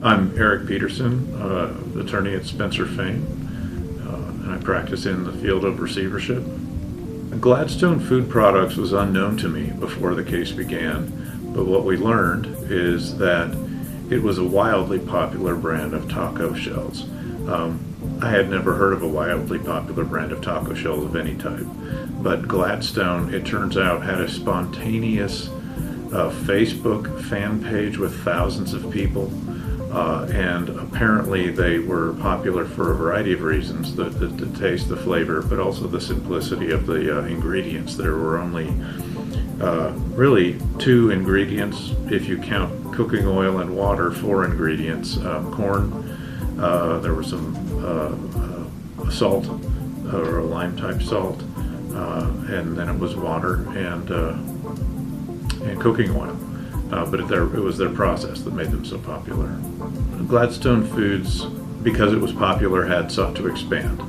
I'm Eric Peterson, attorney at Spencer Fane, and I practice in the field of receivership. Gladstone Food Products was unknown to me before the case began, but what we learned is that it was a wildly popular brand of taco shells. I had never heard of a wildly popular brand of taco shells of any type, but Gladstone, it turns out, had a spontaneous Facebook fan page with thousands of people. And apparently they were popular for a variety of reasons, the taste, the flavor, but also the simplicity of the ingredients. There were only really 2 ingredients, if you count cooking oil and water, 4 ingredients. Corn, there was some salt, or a lime type salt, and then it was water and cooking oil. But it was their process that made them so popular. Gladstone Foods, because it was popular, had sought to expand,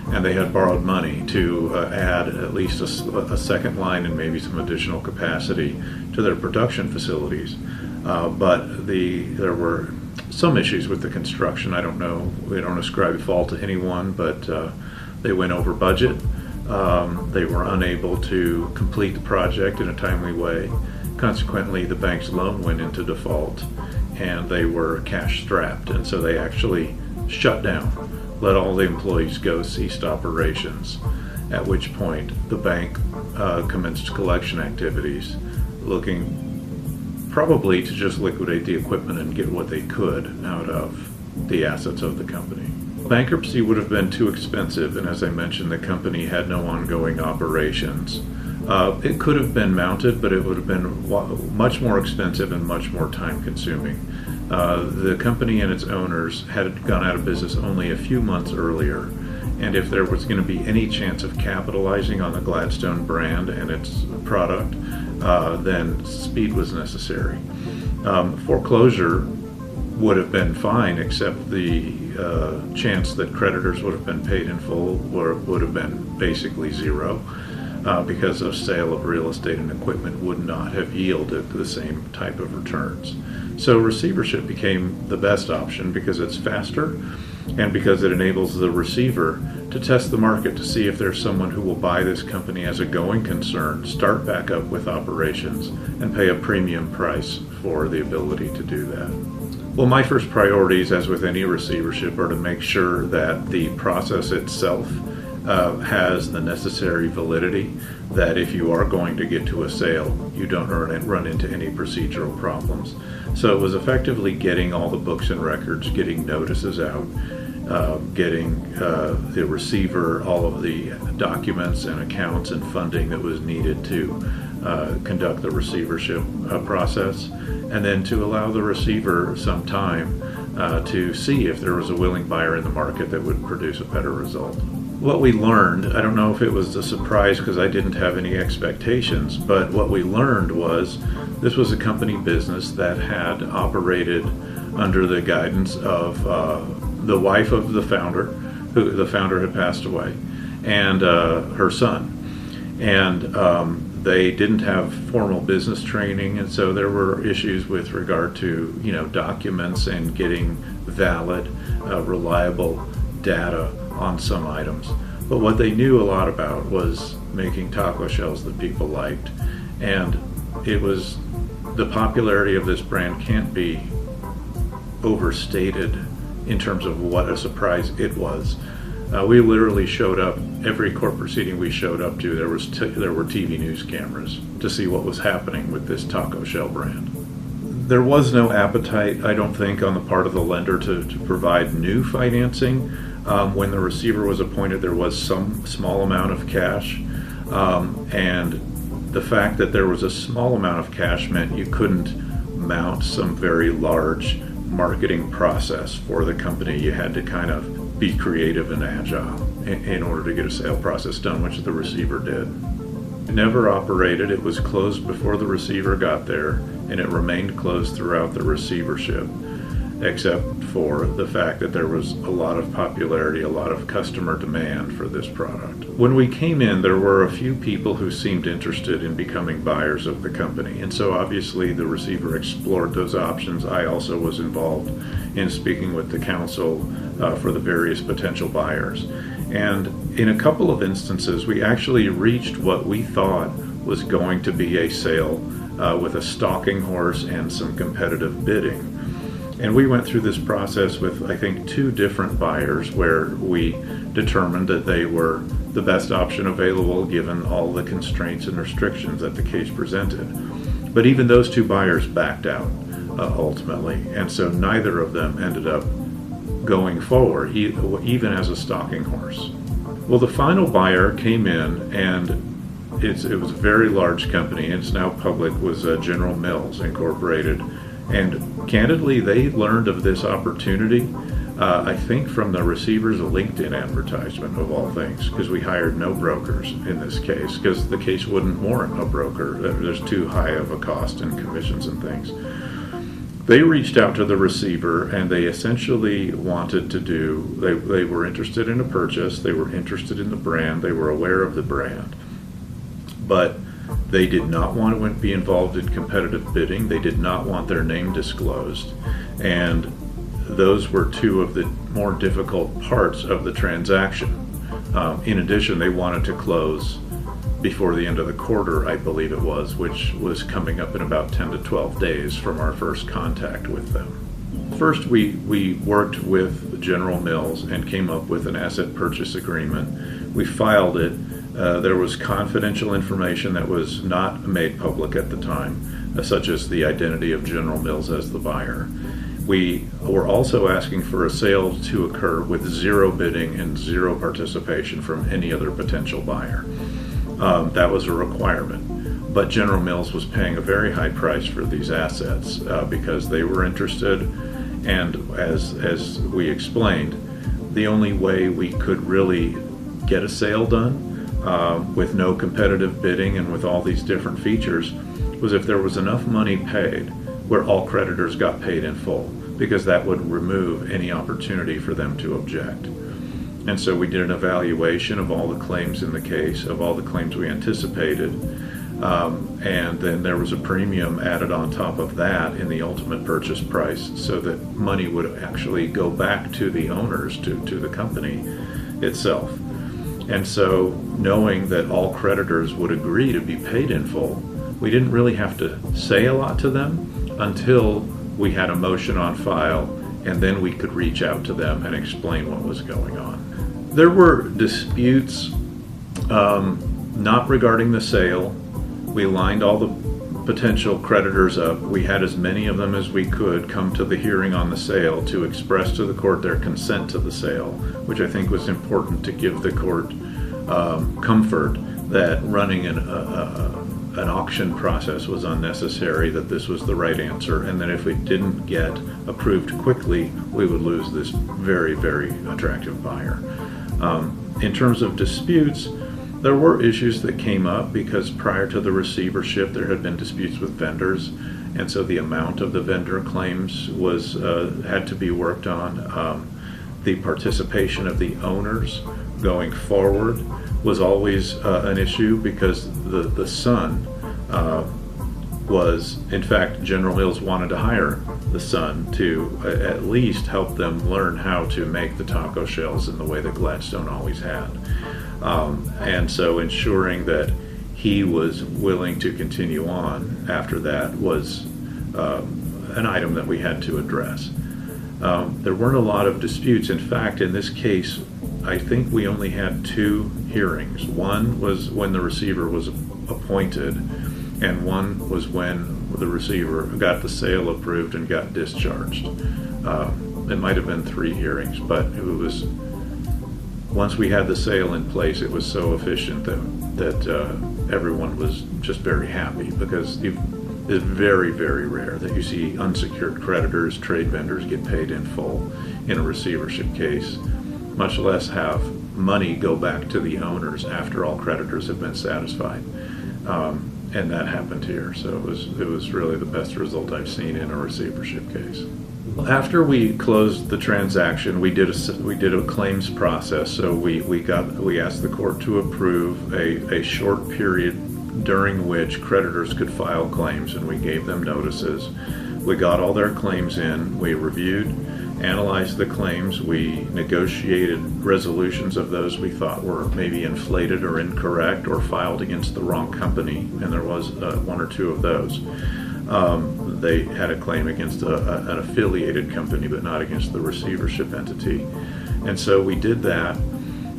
and they had borrowed money to add at least a second line and maybe some additional capacity to their production facilities. But there were some issues with the construction. I don't know, we don't ascribe fault to anyone, but they went over budget. They were unable to complete the project in a timely way. Consequently, the bank's loan went into default and they were cash strapped, and so they actually shut down, let all the employees go, ceased operations, at which point the bank commenced collection activities, looking probably to just liquidate the equipment and get what they could out of the assets of the company. Bankruptcy would have been too expensive, and as I mentioned, the company had no ongoing operations. It could have been mounted, but it would have been much more expensive and much more time consuming. The company and its owners had gone out of business only a few months earlier, and if there was going to be any chance of capitalizing on the Gladstone brand and its product, then speed was necessary. Foreclosure would have been fine, except the chance that creditors would have been paid in full would have been basically zero. Because of sale of real estate and equipment would not have yielded the same type of returns. So receivership became the best option because it's faster and because it enables the receiver to test the market to see if there's someone who will buy this company as a going concern, start back up with operations, and pay a premium price for the ability to do that. Well, my first priorities, as with any receivership, are to make sure that the process itself has the necessary validity, that if you are going to get to a sale, you don't run into any procedural problems. So it was effectively getting all the books and records, getting notices out, getting the receiver all of the documents and accounts and funding that was needed to conduct the receivership process, and then to allow the receiver some time to see if there was a willing buyer in the market that would produce a better result. What we learned, I don't know if it was a surprise because I didn't have any expectations, but what we learned was this was a company business that had operated under the guidance of the wife of the founder, who the founder had passed away, and her son. And they didn't have formal business training, and so there were issues with regard to documents and getting valid, reliable data on some items. But what they knew a lot about was making taco shells that people liked, and it was the popularity of this brand can't be overstated in terms of what a surprise it was. We literally showed up, every court proceeding we showed up to, there were TV news cameras to see what was happening with this taco shell brand. There was no appetite, I don't think, on the part of the lender to provide new financing. When the receiver was appointed, there was some small amount of cash, and the fact that there was a small amount of cash meant you couldn't mount some very large marketing process for the company. You had to kind of be creative and agile in order to get a sale process done, which the receiver did. It never operated. It was closed before the receiver got there, and it remained closed throughout the receivership. except for the fact that there was a lot of popularity, a lot of customer demand for this product. When we came in, there were a few people who seemed interested in becoming buyers of the company, and so obviously the receiver explored those options. I also was involved in speaking with the counsel for the various potential buyers. And in a couple of instances, we actually reached what we thought was going to be a sale with a stalking horse and some competitive bidding. And we went through this process with, I think, 2 different buyers where we determined that they were the best option available given all the constraints and restrictions that the case presented. But even those 2 buyers backed out ultimately, and so neither of them ended up going forward, even as a stalking horse. Well, the final buyer came in, and it was a very large company, and it's now public, was General Mills Incorporated. And candidly, they learned of this opportunity, I think, from the receiver's LinkedIn advertisement, of all things, because we hired no brokers in this case, because the case wouldn't warrant a broker. There's too high of a cost in commissions and things. They reached out to the receiver, and they essentially wanted to they were interested in a purchase, they were interested in the brand, they were aware of the brand, but they did not want to be involved in competitive bidding. They did not want their name disclosed. And those were 2 of the more difficult parts of the transaction. In addition, they wanted to close before the end of the quarter, I believe it was, which was coming up in about 10 to 12 days from our first contact with them. First, we worked with General Mills and came up with an asset purchase agreement. We filed it. There was confidential information that was not made public at the time, such as the identity of General Mills as the buyer. We were also asking for a sale to occur with 0 bidding and 0 participation from any other potential buyer. That was a requirement. But General Mills was paying a very high price for these assets because they were interested, and as we explained, the only way we could really get a sale done with no competitive bidding and with all these different features was if there was enough money paid where all creditors got paid in full, because that would remove any opportunity for them to object. And so we did an evaluation of all the claims in the case, of all the claims we anticipated, and then there was a premium added on top of that in the ultimate purchase price, so that money would actually go back to the owners, to the company itself. And so, knowing that all creditors would agree to be paid in full, we didn't really have to say a lot to them until we had a motion on file, and then we could reach out to them and explain what was going on. There were disputes not regarding the sale. We lined all the potential creditors up. We had as many of them as we could come to the hearing on the sale to express to the court their consent to the sale, which I think was important to give the court comfort that running an auction process was unnecessary, that this was the right answer, and that if we didn't get approved quickly, we would lose this very, very attractive buyer. In terms of disputes, there were issues that came up because prior to the receivership there had been disputes with vendors, and so the amount of the vendor claims was had to be worked on. The participation of the owners going forward was always an issue, because the son was, in fact, General Mills wanted to hire the son to at least help them learn how to make the taco shells in the way that Gladstone always had. And so ensuring that he was willing to continue on after that was an item that we had to address. There weren't a lot of disputes. In fact, in this case, I think we only had 2 hearings. One was when the receiver was appointed, and one was when the receiver got the sale approved and got discharged. It might have been 3 hearings, but it was, once we had the sale in place, it was so efficient that everyone was just very happy, because it's very, very rare that you see unsecured creditors, trade vendors get paid in full in a receivership case, much less have money go back to the owners after all creditors have been satisfied. And that happened here. So it was really the best result I've seen in a receivership case. After we closed the transaction, we did a claims process. So we asked the court to approve a short period during which creditors could file claims, and we gave them notices. We got all their claims in. We reviewed, analyzed the claims. We negotiated resolutions of those we thought were maybe inflated or incorrect or filed against the wrong company, and there was one or two of those. They had a claim against an affiliated company, but not against the receivership entity. And so we did that.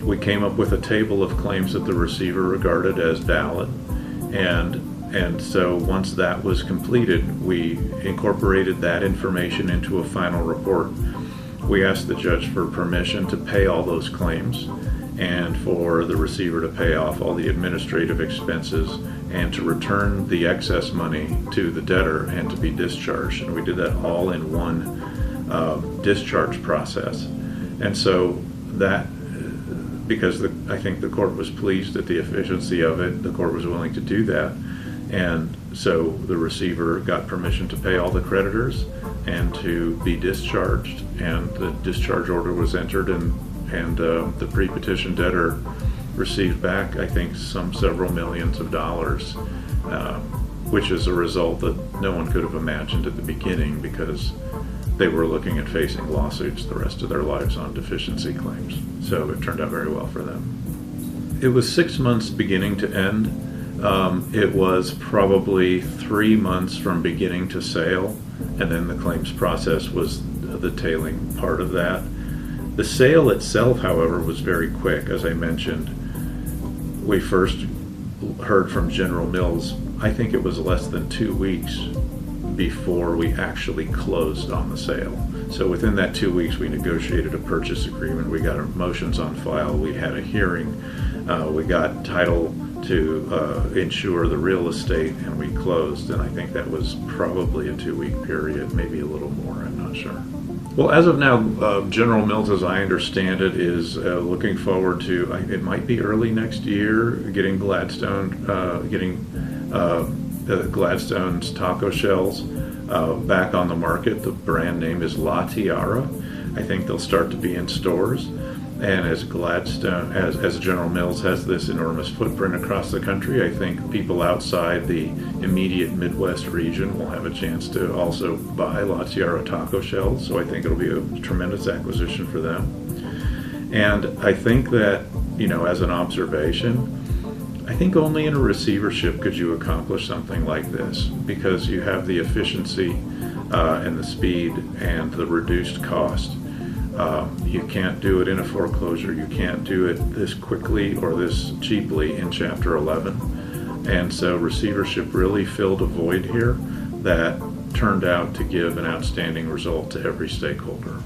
We came up with a table of claims that the receiver regarded as valid. And so once that was completed, we incorporated that information into a final report. We asked the judge for permission to pay all those claims and for the receiver to pay off all the administrative expenses and to return the excess money to the debtor and to be discharged. And we did that all in one discharge process. And so that, because I think the court was pleased at the efficiency of it, the court was willing to do that. And so the receiver got permission to pay all the creditors and to be discharged, and the discharge order was entered, and the pre-petition debtor received back, I think, several millions of dollars, which is a result that no one could have imagined at the beginning, because they were looking at facing lawsuits the rest of their lives on deficiency claims. So it turned out very well for them. It was 6 months beginning to end. It was probably 3 months from beginning to sale, and then the claims process was the tailing part of that. The sale itself, however, was very quick. As I mentioned, we first heard from General Mills, I think it was less than 2 weeks before we actually closed on the sale. So within that 2 weeks, we negotiated a purchase agreement. We got our motions on file. We had a hearing. We got title to insure the real estate, and we closed. And I think that was probably a 2-week period, maybe a little more, I'm not sure. Well, as of now, General Mills, as I understand it, is looking forward to, it might be early next year, getting Gladstone's taco shells back on the market. The brand name is La Tiara. I think they'll start to be in stores. And as Gladstone, as General Mills has this enormous footprint across the country, I think people outside the immediate Midwest region will have a chance to also buy La Tiara taco shells. So I think it'll be a tremendous acquisition for them. And I think that, as an observation, I think only in a receivership could you accomplish something like this, because you have the efficiency and the speed and the reduced cost. You can't do it in a foreclosure. You can't do it this quickly or this cheaply in Chapter 11. And so receivership really filled a void here that turned out to give an outstanding result to every stakeholder.